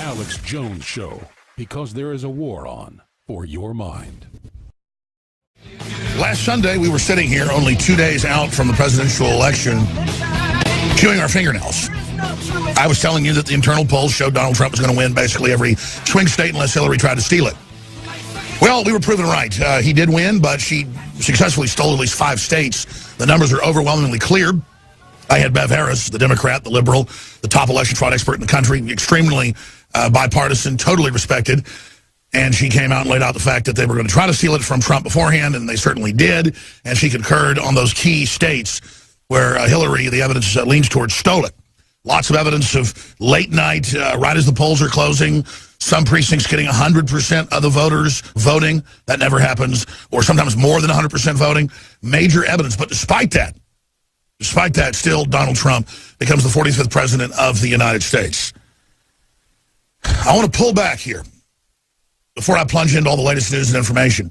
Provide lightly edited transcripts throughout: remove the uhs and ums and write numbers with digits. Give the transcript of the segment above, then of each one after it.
Alex Jones Show, because there is a war on for your mind. Last Sunday, we were sitting here only 2 days out from the presidential election, chewing our fingernails. I was telling you that the internal polls showed Donald Trump was going to win basically every swing state unless Hillary tried to steal it. Well, we were proven right. He did win, but she successfully stole at least 5 states. The numbers are overwhelmingly clear. I had Bev Harris, the Democrat, the liberal, the top election fraud expert in the country, extremely bipartisan, totally respected. And she came out and laid out the fact that they were going to try to steal it from Trump beforehand, and they certainly did. And she concurred on those key states where Hillary, the evidence leans towards, stole it. Lots of evidence of late night, right as the polls are closing, some precincts getting 100% of the voters voting. That never happens. Or sometimes more than 100% voting. Major evidence. But despite that, still Donald Trump becomes the 45th president of the United States. I want to pull back here before I plunge into all the latest news and information.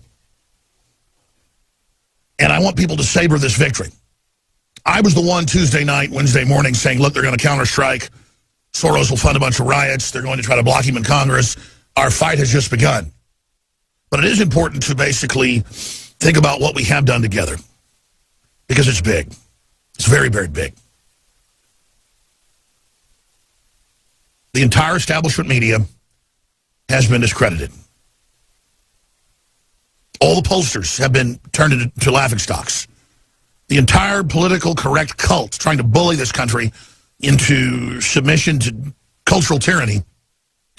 And I want people to savor this victory. I was the one Tuesday night, Wednesday morning saying, look, they're going to counterstrike. Soros will fund a bunch of riots. They're going to try to block him in Congress. Our fight has just begun. But it is important to basically think about what we have done together, because it's big. It's very, very big. The entire establishment media has been discredited. All the pollsters have been turned into laughingstocks. The entire political correct cult trying to bully this country into submission to cultural tyranny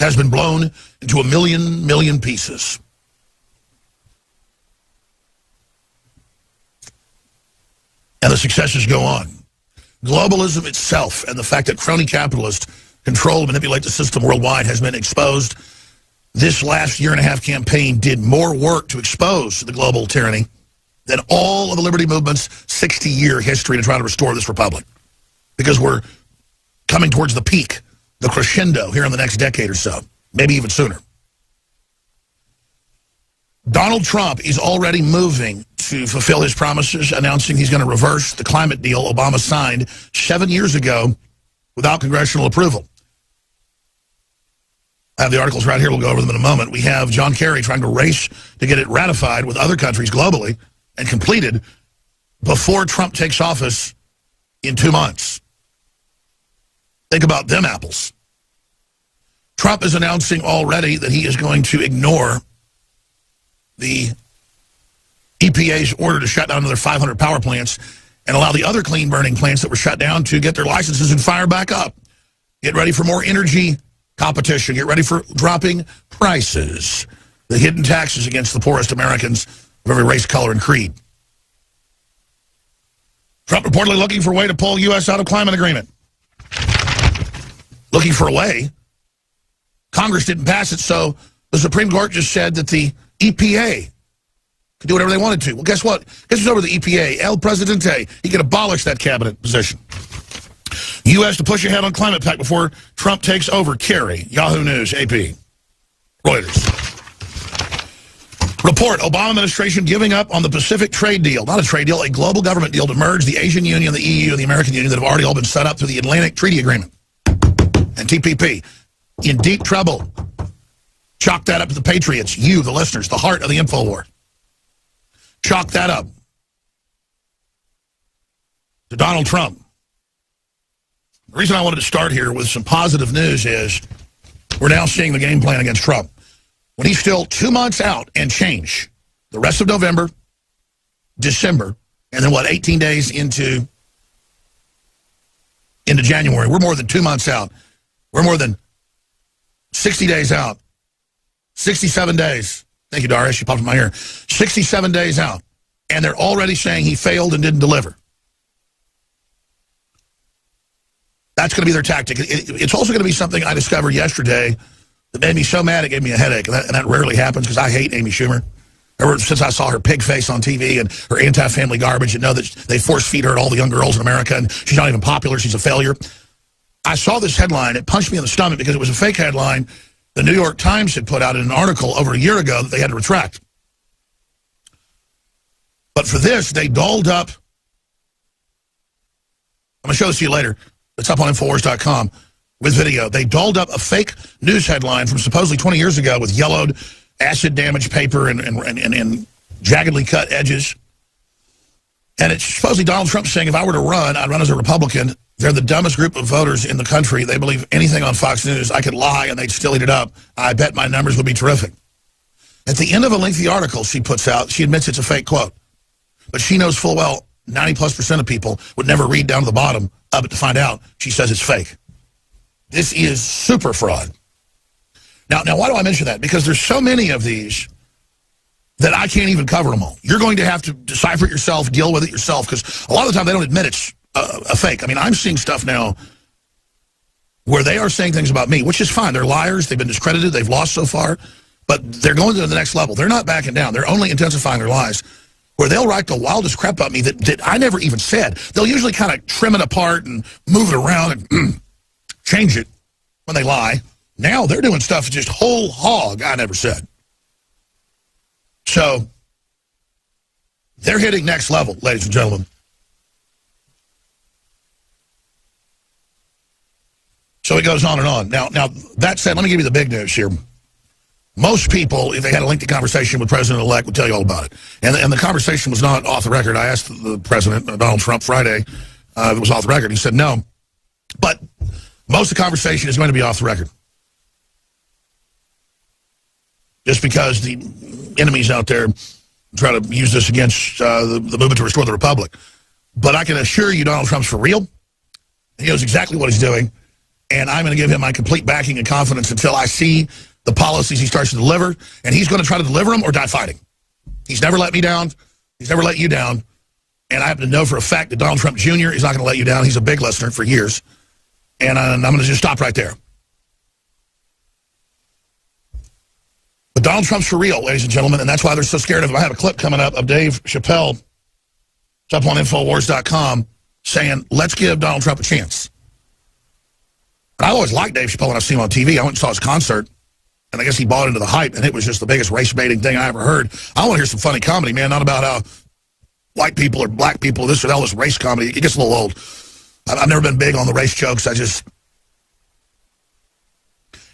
has been blown into a million pieces. And the successes go on. Globalism itself and the fact that crony capitalists control and manipulate the system worldwide has been exposed. This last year-and-a-half campaign did more work to expose the global tyranny than all of the liberty movement's 60-year history to try to restore this republic. Because we're coming towards the peak, the crescendo here in the next decade or so, maybe even sooner. Donald Trump is already moving to fulfill his promises, announcing he's going to reverse the climate deal Obama signed 7 years ago without congressional approval. I have the articles right here. We'll go over them in a moment. We have John Kerry trying to race to get it ratified with other countries globally and completed before Trump takes office in 2 months. Think about them apples. Trump is announcing already that he is going to ignore the EPA's order to shut down another 500 power plants and allow the other clean-burning plants that were shut down to get their licenses and fire back up. Get ready for more energy competition. Get ready for dropping prices. The hidden taxes against the poorest Americans of every race, color, and creed. Trump reportedly looking for a way to pull U.S. out of climate agreement. Looking for a way. Congress didn't pass it, so the Supreme Court just said that the EPA could do whatever they wanted to. Well, guess what? Guess who's over the EPA? El Presidente. He could abolish that cabinet position. U.S. to push ahead on climate pact before Trump takes over. Kerry, Yahoo News, AP, Reuters. Report, Obama administration giving up on the Pacific trade deal. Not a trade deal, a global government deal to merge the Asian Union, the EU, and the American Union that have already all been set up through the Atlantic Treaty Agreement and TPP. In deep trouble. Chalk that up to the patriots, you, the listeners, the heart of the info war. Chalk that up to Donald Trump. The reason I wanted to start here with some positive news is we're now seeing the game plan against Trump. When he's still 2 months out and change, the rest of November, December, and then 18 days into January. We're more than 2 months out. We're more than 60 days out. 67 days. Thank you, Darius. You popped in my ear. 67 days out. And they're already saying he failed and didn't deliver. That's going to be their tactic. It's also going to be something I discovered yesterday that made me so mad it gave me a headache. And that rarely happens because I hate Amy Schumer. Ever since I saw her pig face on TV and her anti-family garbage and know that they force-feed her to all the young girls in America and she's not even popular, she's a failure. I saw this headline. It punched me in the stomach because it was a fake headline the New York Times had put out in an article over a year ago that they had to retract. But for this, they dolled up. I'm going to show this to you later. It's up on Infowars.com. with video. They dolled up a fake news headline from supposedly 20 years ago with yellowed, acid-damaged paper and jaggedly cut edges. And it's supposedly Donald Trump saying, if I were to run, I'd run as a Republican. They're the dumbest group of voters in the country. They believe anything on Fox News. I could lie and they'd still eat it up. I bet my numbers would be terrific. At the end of a lengthy article she puts out, she admits it's a fake quote. But she knows full well 90+% of people would never read down to the bottom of it to find out she says it's fake. This is super fraud. Now, why do I mention that? Because there's so many of these that I can't even cover them all. You're going to have to decipher it yourself, deal with it yourself, because a lot of the time they don't admit it's a fake. I mean, I'm seeing stuff now where they are saying things about me, which is fine. They're liars. They've been discredited. They've lost so far. But they're going to the next level. They're not backing down. They're only intensifying their lies, where they'll write the wildest crap about me that I never even said. They'll usually kind of trim it apart and move it around and change it when they lie. Now they're doing stuff just whole hog I never said. So they're hitting next level, ladies and gentlemen. So it goes on and on. Now that said, let me give you the big news here. Most people, if they had a lengthy conversation with President-elect, would tell you all about it. And the conversation was not off the record. I asked the President, Donald Trump, Friday, if it was off the record. He said no. But most of the conversation is going to be off the record. Just because the enemies out there try to use this against the movement to restore the republic. But I can assure you Donald Trump's for real. He knows exactly what he's doing. And I'm going to give him my complete backing and confidence until I see the policies he starts to deliver. And he's going to try to deliver them or die fighting. He's never let me down. He's never let you down. And I happen to know for a fact that Donald Trump Jr. is not going to let you down. He's a big listener for years. And I'm going to just stop right there. But Donald Trump's for real, ladies and gentlemen, and that's why they're so scared of him. I have a clip coming up of Dave Chappelle, it's up on Infowars.com, saying, let's give Donald Trump a chance. And I always liked Dave Chappelle when I see him on TV. I went and saw his concert, and I guess he bought into the hype, and it was just the biggest race-baiting thing I ever heard. I want to hear some funny comedy, man, not about how white people or black people, this or that, this race comedy. It gets a little old. I've never been big on the race jokes.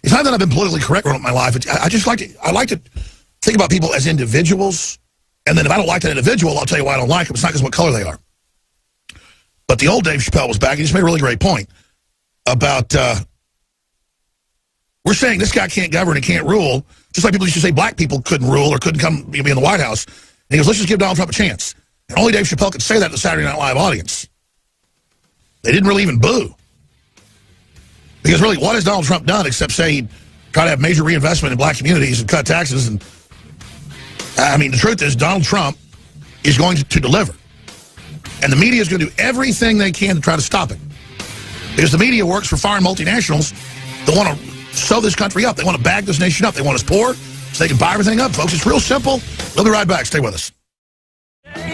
It's not that I've been politically correct in my life. I like to think about people as individuals, and then if I don't like that individual, I'll tell you why I don't like them. It's not because of what color they are. But the old Dave Chappelle was back, and he just made a really great point about we're saying this guy can't govern and can't rule, just like people used to say black people couldn't rule or couldn't come be in the White House. And he goes, let's just give Donald Trump a chance. And only Dave Chappelle could say that to the Saturday Night Live audience. They didn't really even boo. Because really, what has Donald Trump done except say he'd try to have major reinvestment in black communities and cut taxes? And I mean, the truth is Donald Trump is going to deliver. And the media is going to do everything they can to try to stop it. Because the media works for foreign multinationals that want to sew this country up. They want to bag this nation up. They want us poor so they can buy everything up, folks. It's real simple. We'll be right back. Stay with us.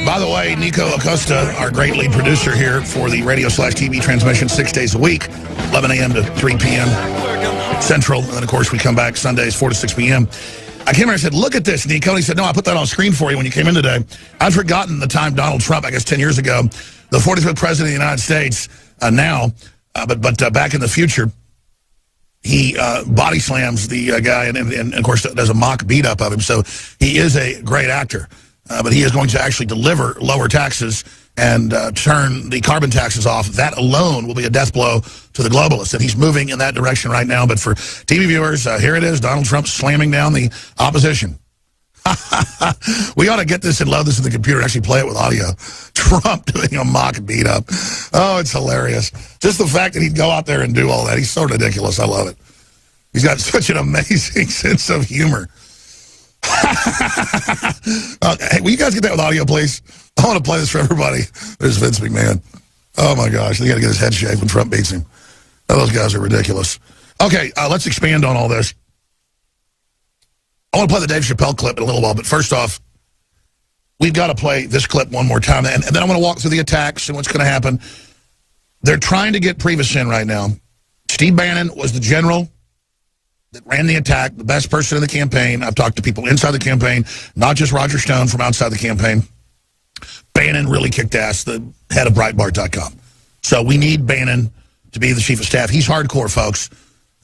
By the way, Nico Acosta, our great lead producer here for the radio/TV transmission 6 days a week, 11 a.m. to 3 p.m. Central. And then, of course, we come back Sundays, 4 to 6 p.m. I came here and said, look at this, Nico. And he said, no, I put that on screen for you when you came in today. I'd forgotten the time Donald Trump, I guess 10 years ago, the 45th president of the United States but back in the future, he body slams the guy and, of course, does a mock beat-up of him. So he is a great actor. But he is going to actually deliver lower taxes and turn the carbon taxes off. That alone will be a death blow to the globalists. And he's moving in that direction right now. But for TV viewers, here it is, Donald Trump slamming down the opposition. We ought to get this and load this in the computer and actually play it with audio. Trump doing a mock beat-up. Oh, it's hilarious. Just the fact that he'd go out there and do all that. He's so ridiculous. I love it. He's got such an amazing sense of humor. Hey, will you guys get that with audio, please? I want to play this for everybody. There's Vince McMahon. Oh, my gosh. They got to get his head shaved when Trump beats him. Oh, those guys are ridiculous. Okay, let's expand on all this. I want to play the Dave Chappelle clip in a little while, but first off, we've got to play this clip one more time, and then I'm going to walk through the attacks and what's going to happen. They're trying to get Priebus in right now. Steve Bannon was the general that ran the attack, the best person in the campaign. I've talked to people inside the campaign, not just Roger Stone from outside the campaign. Bannon really kicked ass, the head of Breitbart.com. So we need Bannon to be the chief of staff. He's hardcore, folks.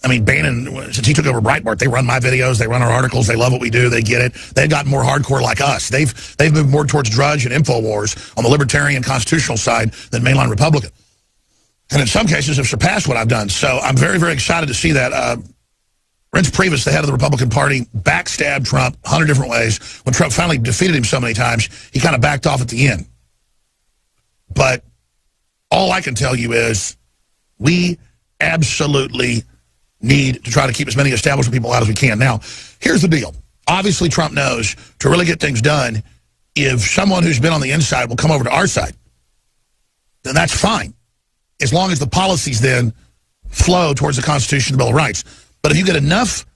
I mean, Bannon, since he took over Breitbart, they run my videos, they run our articles, they love what we do, they get it. They've gotten more hardcore like us. They've moved more towards Drudge and InfoWars on the libertarian constitutional side than mainline Republican. And in some cases have surpassed what I've done. So I'm very, very excited to see that. Reince Priebus, the head of the Republican Party, backstabbed Trump 100 different ways. When Trump finally defeated him so many times, he kind of backed off at the end. But all I can tell you is we absolutely need to try to keep as many establishment people out as we can. Now, here's the deal. Obviously, Trump knows to really get things done, if someone who's been on the inside will come over to our side, then that's fine, as long as the policies then flow towards the Constitution and the Bill of Rights. But if you get enough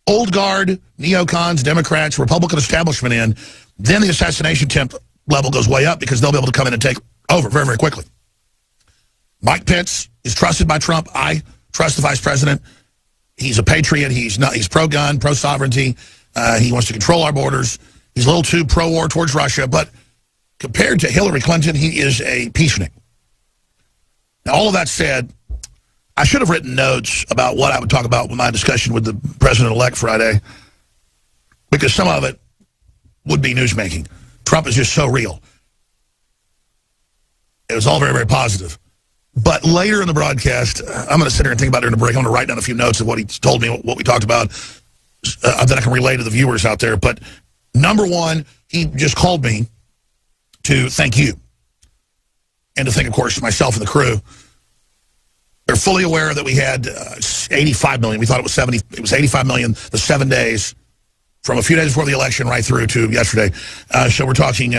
old guard, neocons, Democrats, Republican establishment in, then the assassination attempt level goes way up because they'll be able to come in and take over very, very quickly. Mike Pence is trusted by Trump. I trust the vice president. He's a patriot. He's pro-gun, pro-sovereignty. He wants to control our borders. He's a little too pro-war towards Russia. But compared to Hillary Clinton, he is a peacenik. Now, all of that said, I should have written notes about what I would talk about with my discussion with the president-elect Friday, because some of it would be newsmaking. Trump is just so real. It was all very, very positive. But later in the broadcast, I'm going to sit here and think about it during the break. I'm going to write down a few notes of what he told me, what we talked about, that I can relay to the viewers out there. But number one, he just called me to thank you. And to thank, of course, myself and the crew. They're fully aware that we had 85 million. We thought it was 70. It was 85 million the 7 days from a few days before the election right through to yesterday. So we're talking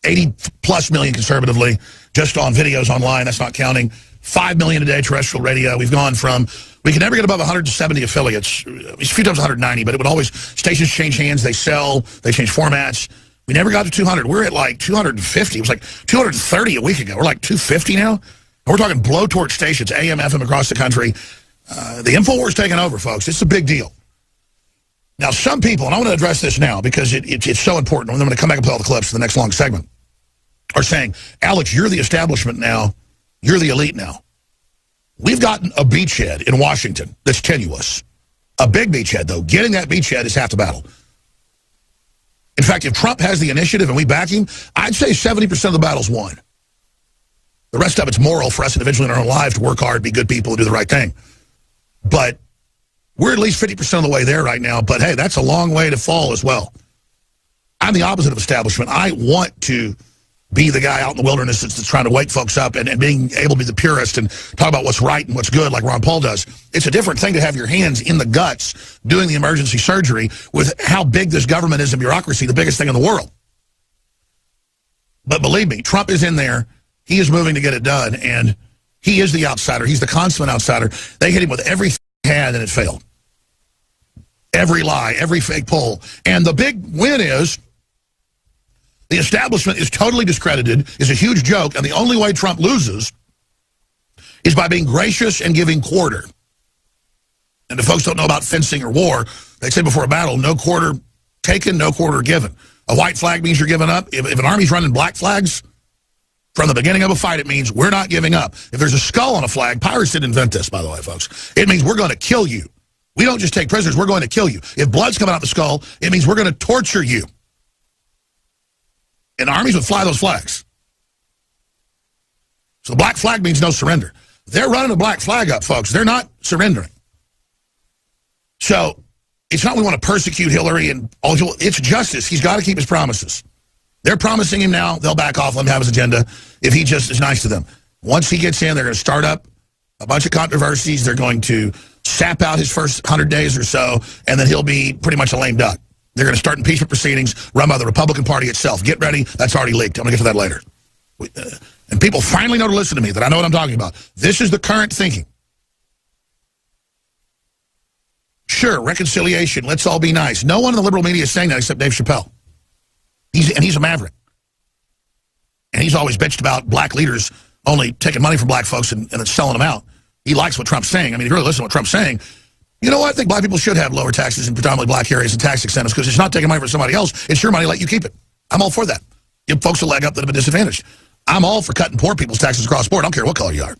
80-plus million conservatively, just on videos online. That's not counting 5 million a day terrestrial radio. We've gone from, we can never get above 170 affiliates. A few times 190, but it would always, stations change hands, they sell, they change formats. We never got to 200. We're at like 250. It was like 230 a week ago. We're like 250 now. And we're talking blowtorch stations, AM, FM across the country. The InfoWars taking over, folks. It's a big deal. Now, some people, and I want to address this now because it's so important, and I'm going to come back and play all the clips for the next long segment, are saying, Alex, you're the establishment now. You're the elite now. We've gotten a beachhead in Washington that's tenuous. A big beachhead, though. Getting that beachhead is half the battle. In fact, if Trump has the initiative and we back him, I'd say 70% of the battle's won. The rest of it's moral for us individually in our own lives to work hard, be good people, and do the right thing. But we're at least 50% of the way there right now. But, hey, that's a long way to fall as well. I'm the opposite of establishment. I want to be the guy out in the wilderness that's trying to wake folks up and being able to be the purist and talk about what's right and what's good like Ron Paul does. It's a different thing to have your hands in the guts doing the emergency surgery with how big this government is and bureaucracy, the biggest thing in the world. But believe me, Trump is in there. He is moving to get it done, and he is the outsider. He's the consummate outsider. They hit him with everything he had, and it failed. Every lie, every fake poll. And the big win is the establishment is totally discredited, is a huge joke, and the only way Trump loses is by being gracious and giving quarter. And if folks don't know about fencing or war, they say before a battle, no quarter taken, no quarter given. A white flag means you're giving up. If an army's running black flags, from the beginning of a fight, it means we're not giving up. If there's a skull on a flag, pirates didn't invent this, by the way, folks. It means we're going to kill you. We don't just take prisoners, we're going to kill you. If blood's coming out the skull, it means we're going to torture you. And armies would fly those flags. So the black flag means no surrender. They're running a black flag up, folks. They're not surrendering. So it's not we want to persecute Hillary and all. It's justice. He's got to keep his promises. They're promising him now. They'll back off, let him have his agenda if he just is nice to them. Once he gets in, they're going to start up a bunch of controversies. They're going to sap out his first 100 days or so, and then he'll be pretty much a lame duck. They're going to start impeachment proceedings run by the Republican Party itself. Get ready. That's already leaked. I'm going to get to that later. And people finally know to listen to me, that I know what I'm talking about. This is the current thinking. Sure, reconciliation. Let's all be nice. No one in the liberal media is saying that except Dave Chappelle. He's a maverick. And he's always bitched about black leaders only taking money from black folks and then selling them out. He likes what Trump's saying. I mean, if you really listen to what Trump's saying, you know what? I think black people should have lower taxes in predominantly black areas and tax incentives because it's not taking money from somebody else. It's your money, let you keep it. I'm all for that. Give folks a leg up that have been disadvantaged. I'm all for cutting poor people's taxes across the board. I don't care what color you are.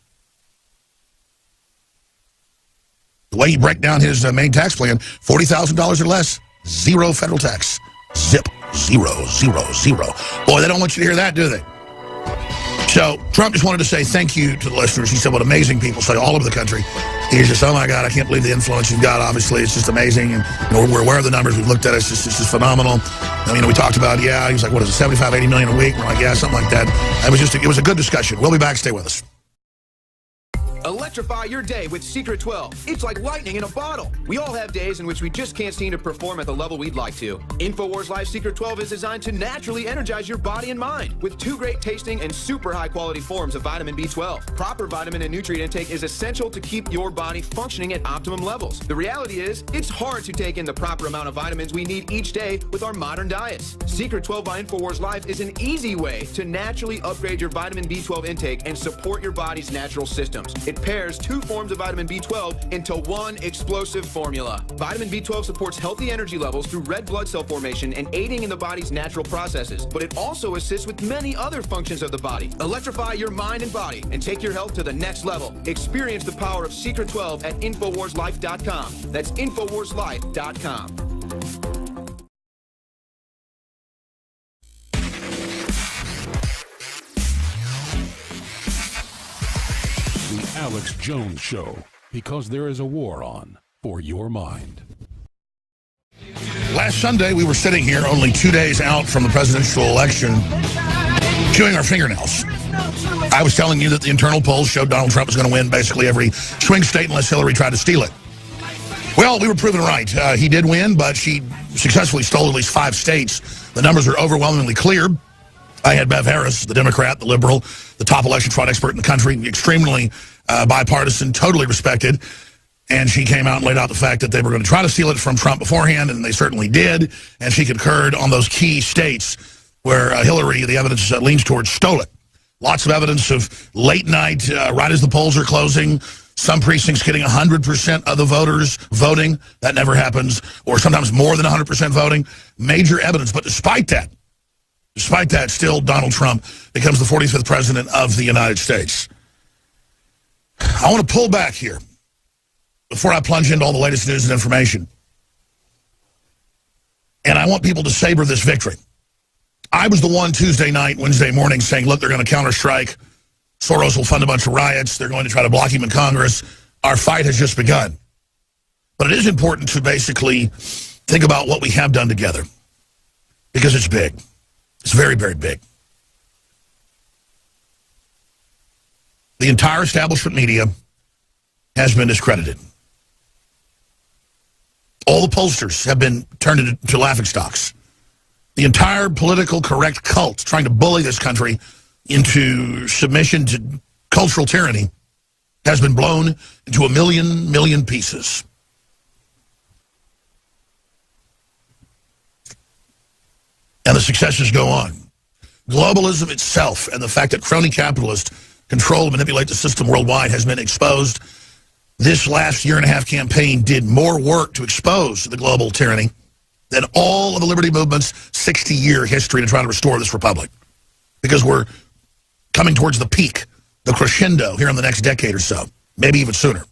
The way you break down his main tax plan, $40,000 or less, zero federal tax. Zip. Zero, zero, zero. Boy, they don't want you to hear that, do they? So Trump just wanted to say thank you to the listeners. He said what amazing people say all over the country. He's just, oh my God, I can't believe the influence you've got. Obviously, it's just amazing. And we're aware of the numbers. We've looked at it. It's just phenomenal. I mean, we talked about, he was like, what is it, 75, 80 million a week? We're like, yeah, something like that. It was a good discussion. We'll be back. Stay with us. Electrify your day with Secret 12. It's like lightning in a bottle. We all have days in which we just can't seem to perform at the level we'd like to. InfoWars Life Secret 12 is designed to naturally energize your body and mind with 2 great tasting and super high quality forms of vitamin B12. Proper vitamin and nutrient intake is essential to keep your body functioning at optimum levels. The reality is, it's hard to take in the proper amount of vitamins we need each day with our modern diets. Secret 12 by InfoWars Life is an easy way to naturally upgrade your vitamin B12 intake and support your body's natural systems. It pairs 2 forms of vitamin B12 into one explosive formula. Vitamin B12 supports healthy energy levels through red blood cell formation and aiding in the body's natural processes, but it also assists with many other functions of the body. Electrify your mind and body and take your health to the next level. Experience the power of Secret 12 at InfoWarsLife.com. That's InfoWarsLife.com. The Alex Jones Show, because there is a war on for your mind. Last Sunday, we were sitting here only 2 days out from the presidential election, chewing our fingernails. I was telling you that the internal polls showed Donald Trump was going to win basically every swing state unless Hillary tried to steal it. Well, we were proven right. He did win, but she successfully stole at least 5 states. The numbers are overwhelmingly clear. I had Bev Harris, the Democrat, the liberal, the top election fraud expert in the country, extremely bipartisan, totally respected. And she came out and laid out the fact that they were going to try to steal it from Trump beforehand, and they certainly did. And she concurred on those key states where Hillary, the evidence leans towards, stole it. Lots of evidence of late night, right as the polls are closing, some precincts getting 100% of the voters voting. That never happens. Or sometimes more than 100% voting. Major evidence. But despite that, still Donald Trump becomes the 45th president of the United States. I want to pull back here before I plunge into all the latest news and information. And I want people to savor this victory. I was the one Tuesday night, Wednesday morning saying, look, they're going to counterstrike. Soros will fund a bunch of riots. They're going to try to block him in Congress. Our fight has just begun. But it is important to basically think about what we have done together, because it's big. It's very, very big. The entire establishment media has been discredited. All the pollsters have been turned into laughingstocks. The entire political correct cult trying to bully this country into submission to cultural tyranny has been blown into a million pieces. And the successes go on. Globalism itself and the fact that crony capitalists control and manipulate the system worldwide has been exposed. This last year-and-a-half campaign did more work to expose the global tyranny than all of the liberty movement's 60-year history to try to restore this republic. Because we're coming towards the peak, the crescendo here in the next decade or so, maybe even sooner.